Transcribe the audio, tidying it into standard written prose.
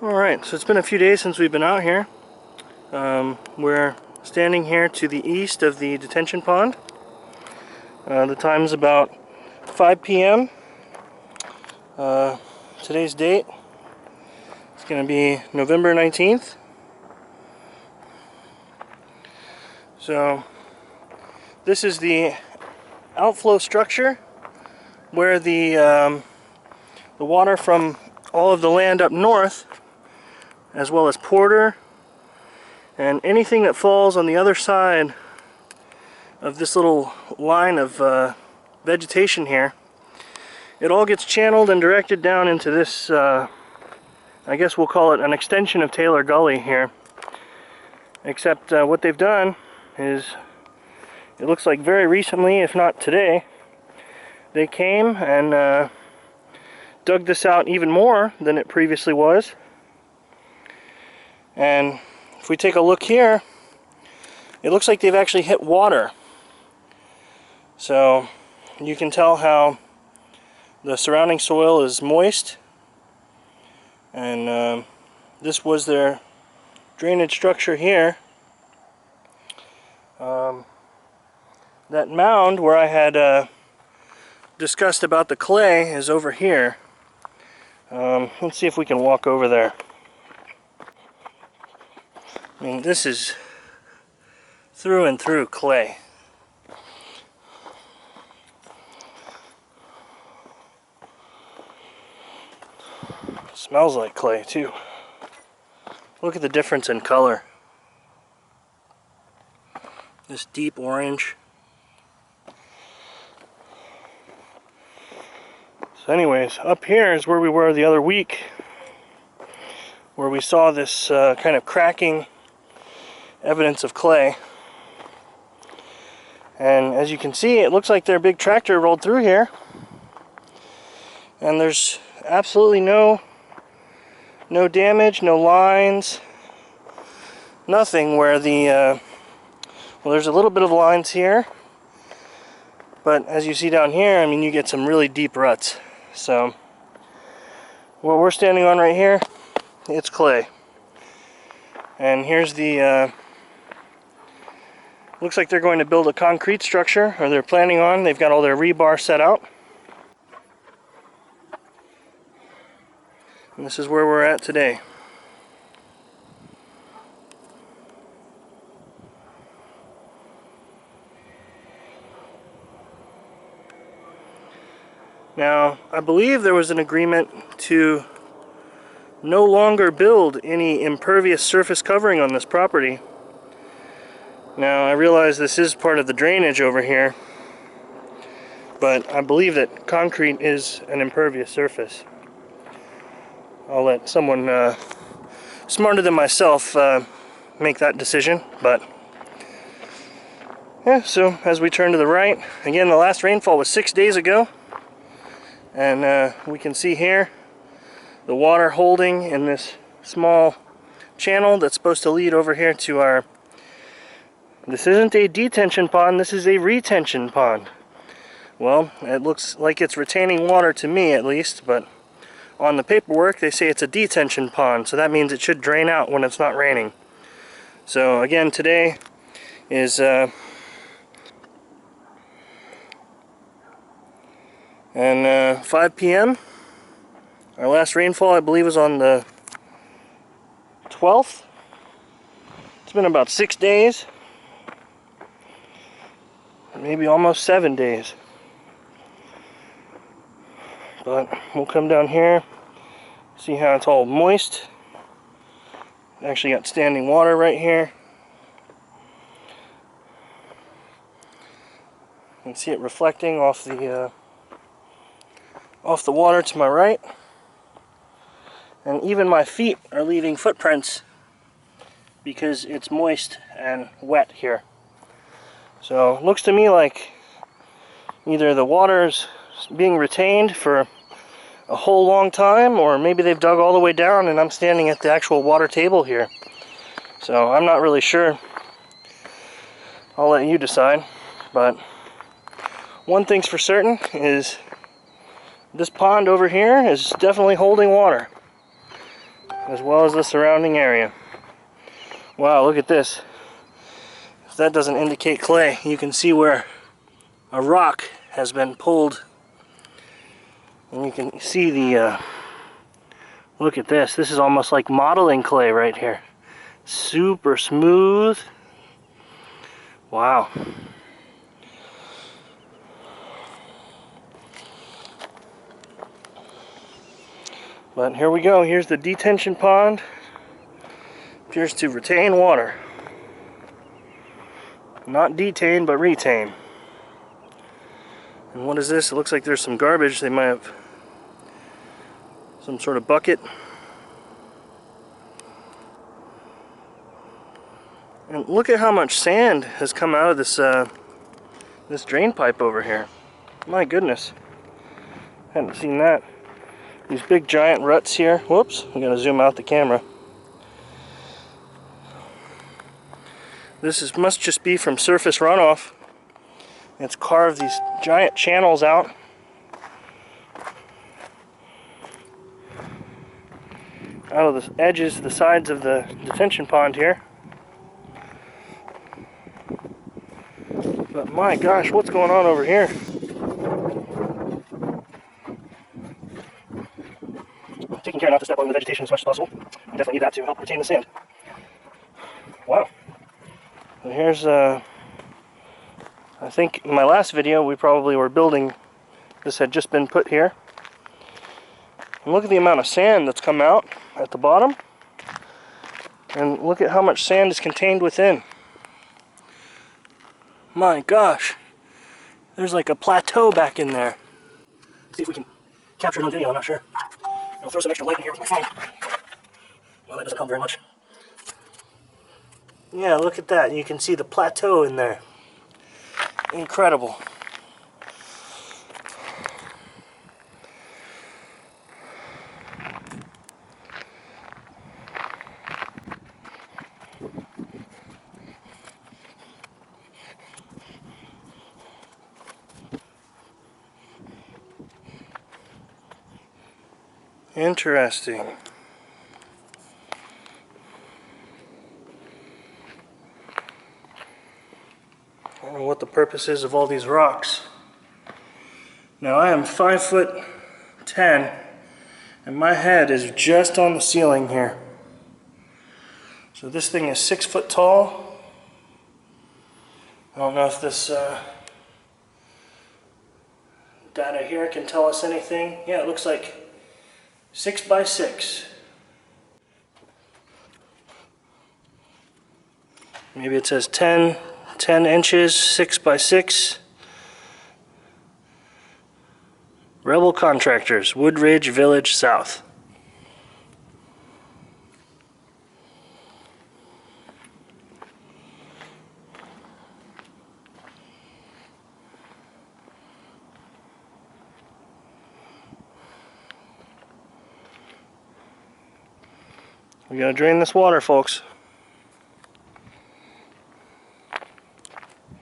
Alright, so it's been a few days since we've been out here. We're standing here to the east of the detention pond. The time's about 5 p.m. Today's date is going to be November 19th. So this is the outflow structure where the water from all of the land up north, as well as Porter and anything that falls on the other side of this little line of vegetation here, it all gets channeled and directed down into this, I guess we'll call it an extension of Taylor Gully here. Except what they've done is, it looks like very recently, if not today, they came and dug this out even more than it previously was. And if we take a look here, it looks like they've actually hit water. So you can tell how the surrounding soil is moist. And this was their drainage structure here. That mound where I had discussed about the clay is over here. Let's see if we can walk over there. I mean, this is through and through clay. Smells like clay too. Look at the difference in color. This deep orange. So anyways, up here is where we were the other week, where we saw this kind of cracking evidence of clay. And as you can see, it looks like their big tractor rolled through here, and there's absolutely no damage, no lines, nothing where the well, there's a little bit of lines here, but as you see down here, I mean, you get some really deep ruts. So what we're standing on right here, it's clay. And here's the looks like they're going to build a concrete structure, or they're planning on. They've got all their rebar set out. And this is where we're at today. Now, I believe there was an agreement to no longer build any impervious surface covering on this property. Now, I realize this is part of the drainage over here, but I believe that concrete is an impervious surface. I'll let someone smarter than myself make that decision, but yeah, so as we turn to the right, again, the last rainfall was 6 days ago, and we can see here the water holding in this small channel that's supposed to lead over here to our, this isn't a detention pond, this is a retention pond. Well, it looks like it's retaining water to me at least, but on the paperwork they say it's a detention pond, so that means it should drain out when it's not raining. So again, today is 5 p.m. Our last rainfall, I believe, was on the 12th. It's been about 6 days, maybe almost 7 days. But we'll come down here, see how it's all moist. Actually got standing water right here. You can see it reflecting off the water to my right. And even my feet are leaving footprints because it's moist and wet here. So it looks to me like either the water's being retained for a whole long time, or maybe they've dug all the way down and I'm standing at the actual water table here. So I'm not really sure. I'll let you decide. But one thing's for certain is this pond over here is definitely holding water. as well as the surrounding area. Wow, look at this. If that doesn't indicate clay, you can see where a rock has been pulled. And you can see the, look at this. This is almost like modeling clay right here. Super smooth. Wow. But here we go. Here's the detention pond. Appears to retain water. Not detain, but retain. And what is this? It looks like there's some garbage. They might have some sort of bucket. And look at how much sand has come out of this this drain pipe over here. My goodness. Hadn't seen that. These big giant ruts here. Whoops, I'm gonna zoom out the camera. This must just be from surface runoff. It's carved these giant channels out. Out of the edges, the sides of the detention pond here. But my gosh, what's going on over here? Taking care not to step on the vegetation as much as possible. I definitely need that to help retain the sand. Wow. And here's, I think in my last video we probably were building, this had just been put here. And look at the amount of sand that's come out at the bottom. And look at how much sand is contained within. My gosh. There's like a plateau back in there. Let's see if we can capture it on video, I'm not sure. I'll throw some extra light in here with my phone. Well, that doesn't help very much. Yeah, look at that. You can see the plateau in there. Incredible. Interesting. I don't know what the purpose is of all these rocks. Now I am 5'10" and my head is just on the ceiling here. So this thing is 6 foot tall. I don't know if this data here can tell us anything. Yeah, it looks like 6 by 6. Maybe it says 10 inches, 6 by 6. Rebel Contractors, Woodridge Village South. We gotta drain this water, folks.